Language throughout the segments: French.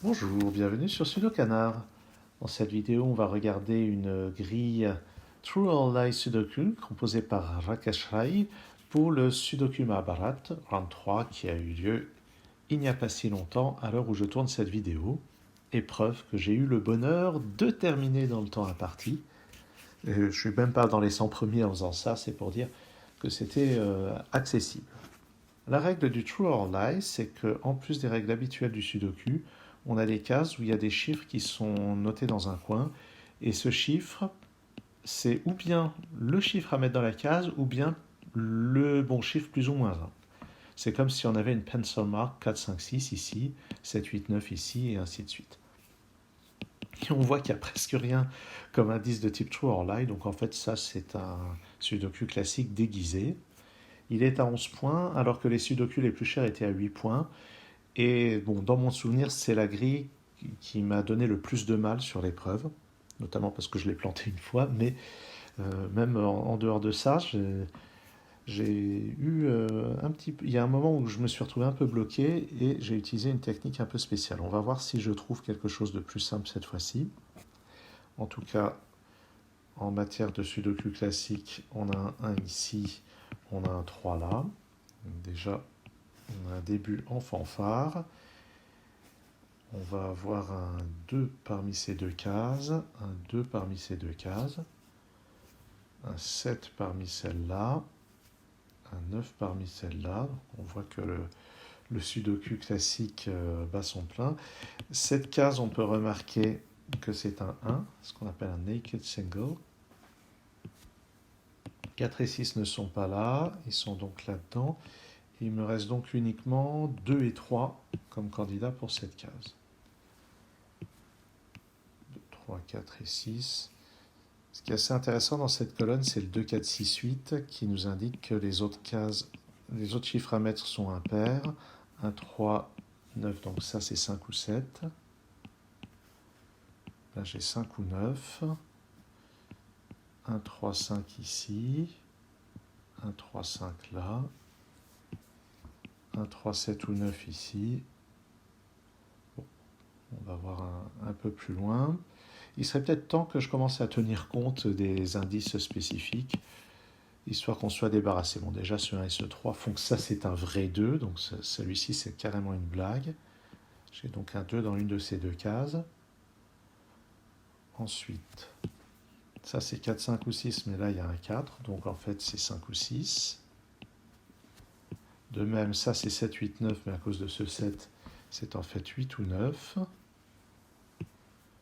Bonjour, bienvenue sur Sudokanar. Dans cette vidéo, on va regarder une grille True or Lie Sudoku composée par Rakesh Rai pour le Sudoku Mahabharat, round 3, qui a eu lieu il n'y a pas si longtemps à l'heure où je tourne cette vidéo. Épreuve que j'ai eu le bonheur de terminer dans le temps imparti. Je ne suis même pas dans les 100 premiers en faisant ça, c'est pour dire que c'était accessible. La règle du True or Lie, c'est qu'en plus des règles habituelles du Sudoku, on a des cases où il y a des chiffres qui sont notés dans un coin, et ce chiffre, c'est ou bien le chiffre à mettre dans la case, ou bien le bon chiffre plus ou moins 1. C'est comme si on avait une pencil mark 4, 5, 6 ici, 7, 8, 9 ici, et ainsi de suite. Et on voit qu'il n'y a presque rien comme indice de type True or Lie, donc en fait ça c'est un Sudoku classique déguisé. Il est à 11 points, alors que les Sudoku les plus chers étaient à 8 points. Et bon, dans mon souvenir, c'est la grille qui m'a donné le plus de mal sur l'épreuve, notamment parce que je l'ai plantée une fois, mais même en dehors de ça, j'ai eu un petit peu... Il y a un moment où je me suis retrouvé un peu bloqué et j'ai utilisé une technique un peu spéciale. On va voir si je trouve quelque chose de plus simple cette fois-ci. En tout cas, en matière de Sudoku classique, on a un 1 ici, on a un 3 là. Donc déjà, on a un début en fanfare. On va avoir un 2 parmi ces deux cases, un 2 parmi ces deux cases, un 7 parmi celle-là, un 9 parmi celle-là. On voit que le Sudoku classique bat son plein. Cette case, on peut remarquer que c'est un 1, ce qu'on appelle un naked single. 4 et 6 ne sont pas là, ils sont donc là-dedans. Il me reste donc uniquement 2 et 3 comme candidats pour cette case. 2, 3, 4 et 6. Ce qui est assez intéressant dans cette colonne, c'est le 2, 4, 6, 8 qui nous indique que les autres cases, les autres chiffres à mettre sont impairs. 1, 3, 9, donc ça c'est 5 ou 7. Là j'ai 5 ou 9. 1, 3, 5 ici. 1, 3, 5 là. 1, 3, 7 ou 9 ici. Bon, on va voir un peu plus loin. Il serait peut-être temps que je commence à tenir compte des indices spécifiques, histoire qu'on soit débarrassé. Bon, déjà, ce 1 et ce 3 font que ça, c'est un vrai 2, donc celui-ci, c'est carrément une blague. J'ai donc un 2 dans l'une de ces deux cases. Ensuite, ça, c'est 4, 5 ou 6, mais là, il y a un 4, donc en fait, c'est 5 ou 6. De même, ça, c'est 7, 8, 9, mais à cause de ce 7, c'est en fait 8 ou 9.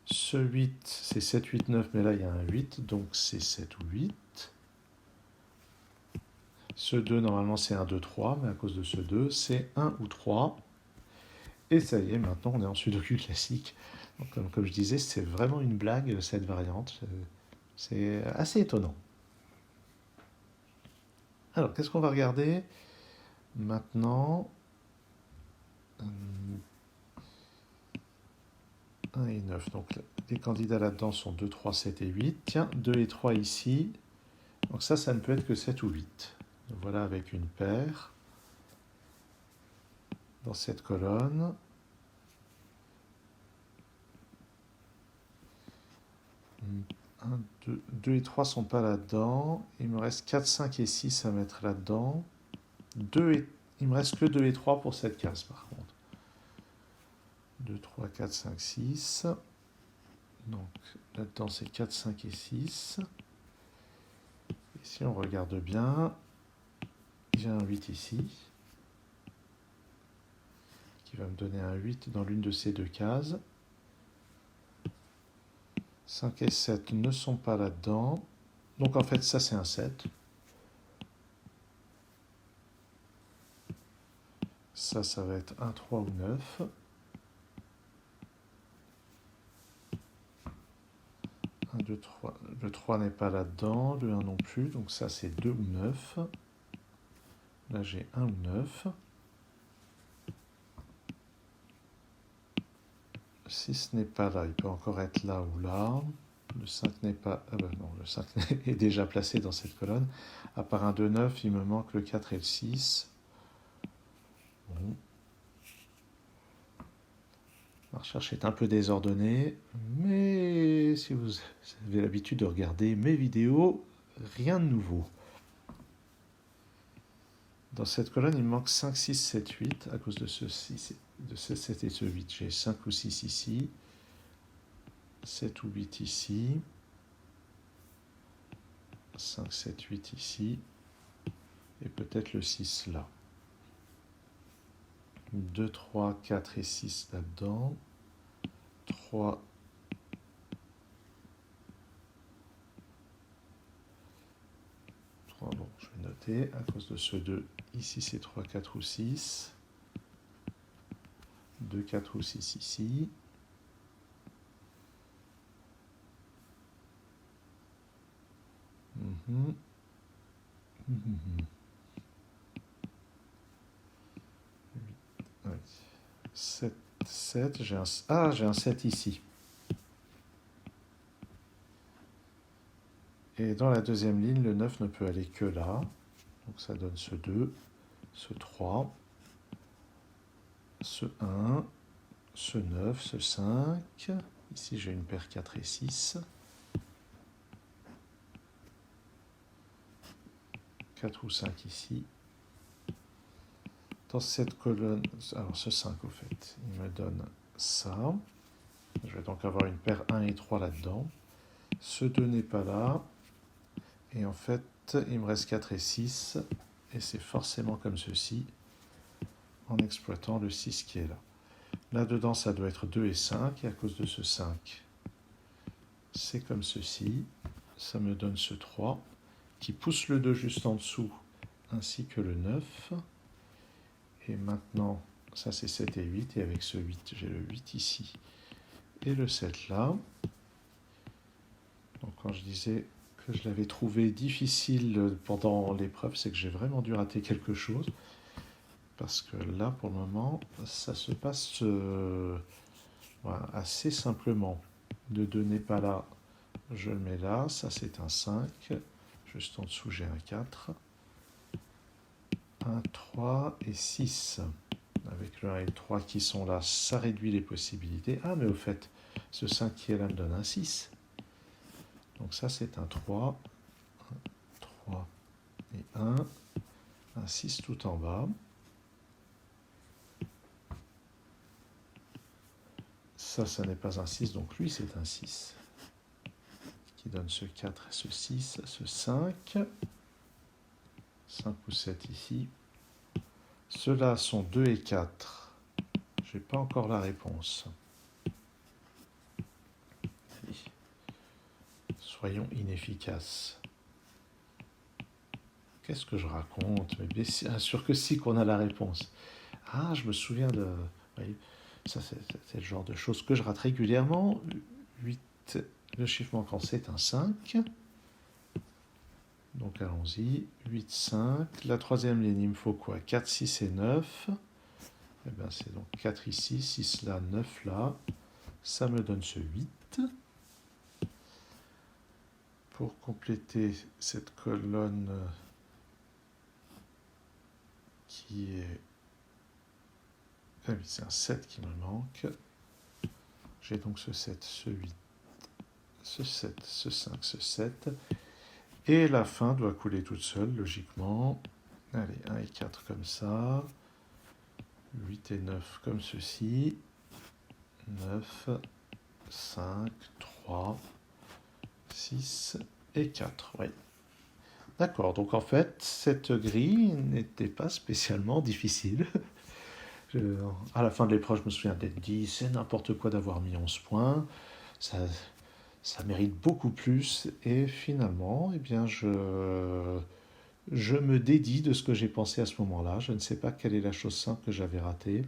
Ce 8, c'est 7, 8, 9, mais là, il y a un 8, donc c'est 7 ou 8. Ce 2, normalement, c'est un 2, 3, mais à cause de ce 2, c'est 1 ou 3. Et ça y est, maintenant, on est en Sudoku classique. Donc, comme je disais, c'est vraiment une blague, cette variante. C'est assez étonnant. Alors, qu'est-ce qu'on va regarder maintenant? 1 et 9. Donc, les candidats là-dedans sont 2, 3, 7 et 8. Tiens, 2 et 3 ici. Donc ça ne peut être que 7 ou 8. Donc, voilà, avec une paire dans cette colonne. 1, 2 et 3 sont pas là-dedans. Il me reste 4, 5 et 6 à mettre là-dedans. Il me reste que 2 et 3 pour cette case par contre. 2, 3, 4, 5, 6. Donc là-dedans c'est 4, 5 et 6. Et si on regarde bien, j'ai un 8 ici, qui va me donner un 8 dans l'une de ces deux cases. 5 et 7 ne sont pas là-dedans. Donc en fait ça c'est un 7. Ça va être un 3 ou 9. 1, 2, 3. Le 3 n'est pas là-dedans, le 1 non plus, donc ça c'est 2 ou 9. Là j'ai 1 ou 9. 6 n'est pas là, il peut encore être là ou là. Le 5 n'est pas... Ah ben non, le 5 est déjà placé dans cette colonne. À part un 2, 9, il me manque le 4 et le 6. Bon. La recherche est un peu désordonnée, mais si vous avez l'habitude de regarder mes vidéos, rien de nouveau. Dans cette colonne, il me manque 5, 6, 7, 8 à cause de ce 6, de ce 7 et ce 8. J'ai 5 ou 6 ici, 7 ou 8 ici, 5, 7, 8 ici, et peut-être le 6 là. 2, 3, 4 et 6 là-dedans. 3, 3, bon, je vais noter, à cause de ce 2, ici c'est 3, 4 ou 6. 2, 4 ou 6 ici. Mmh. Mmh. 8, 7, 7, j'ai un 7 ici. Et dans la deuxième ligne, le 9 ne peut aller que là. Donc ça donne ce 2, ce 3, ce 1, ce 9, ce 5. Ici, j'ai une paire 4 et 6. 4 ou 5 ici. Dans cette colonne, alors ce 5 au fait, il me donne ça. Je vais donc avoir une paire 1 et 3 là-dedans. Ce 2 n'est pas là. Et en fait, il me reste 4 et 6. Et c'est forcément comme ceci, en exploitant le 6 qui est là. Là-dedans, ça doit être 2 et 5. Et à cause de ce 5, c'est comme ceci. Ça me donne ce 3, qui pousse le 2 juste en dessous, ainsi que le 9. Et maintenant, ça c'est 7 et 8. Et avec ce 8, j'ai le 8 ici. Et le 7 là. Donc quand je disais que je l'avais trouvé difficile pendant l'épreuve, c'est que j'ai vraiment dû rater quelque chose. Parce que là, pour le moment, ça se passe voilà, assez simplement. Le 2 n'est pas là, je le mets là. Ça, c'est un 5. Juste en dessous, j'ai un 4. 1, 3 et 6. Avec le 1 et le 3 qui sont là, ça réduit les possibilités. Ah, mais au fait, ce 5 qui est là me donne un 6. Donc ça, c'est un 3. 3 et 1. Un 6 tout en bas. Ça n'est pas un 6, donc lui, c'est un 6. Qui donne ce 4 et ce 6, ce 5. 5 ou 7 ici. Ceux-là sont 2 et 4. Je n'ai pas encore la réponse. Allez. Soyons inefficaces. Qu'est-ce que je raconte? Mais bien sûr que si qu'on a la réponse. Ah, je me souviens de... Oui, ça, c'est le genre de choses que je rate régulièrement. 8, le chiffre manquant, c'est un 5. Donc allons-y. 8, 5. La troisième ligne, il me faut quoi? 4, 6 et 9. Eh bien, c'est donc 4 ici, 6 là, 9 là. Ça me donne ce 8. Pour compléter cette colonne qui est... Ah oui, c'est un 7 qui me manque. J'ai donc ce 7, ce 8, ce 7, ce 5, ce 7. Et la fin doit couler toute seule, logiquement. Allez, 1 et 4 comme ça. 8 et 9 comme ceci. 9, 5, 3, 6 et 4. Oui. D'accord, donc en fait, cette grille n'était pas spécialement difficile. À la fin de l'épreuve, je me souviens d'être dit, c'est n'importe quoi d'avoir mis 11 points. Ça mérite beaucoup plus. Et finalement, eh bien, je me dédie de ce que j'ai pensé à ce moment-là. Je ne sais pas quelle est la chose simple que j'avais ratée.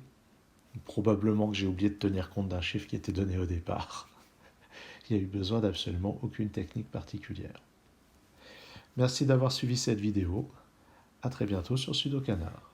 Probablement que j'ai oublié de tenir compte d'un chiffre qui était donné au départ. Il n'y a eu besoin d'absolument aucune technique particulière. Merci d'avoir suivi cette vidéo. À très bientôt sur Sudokanar.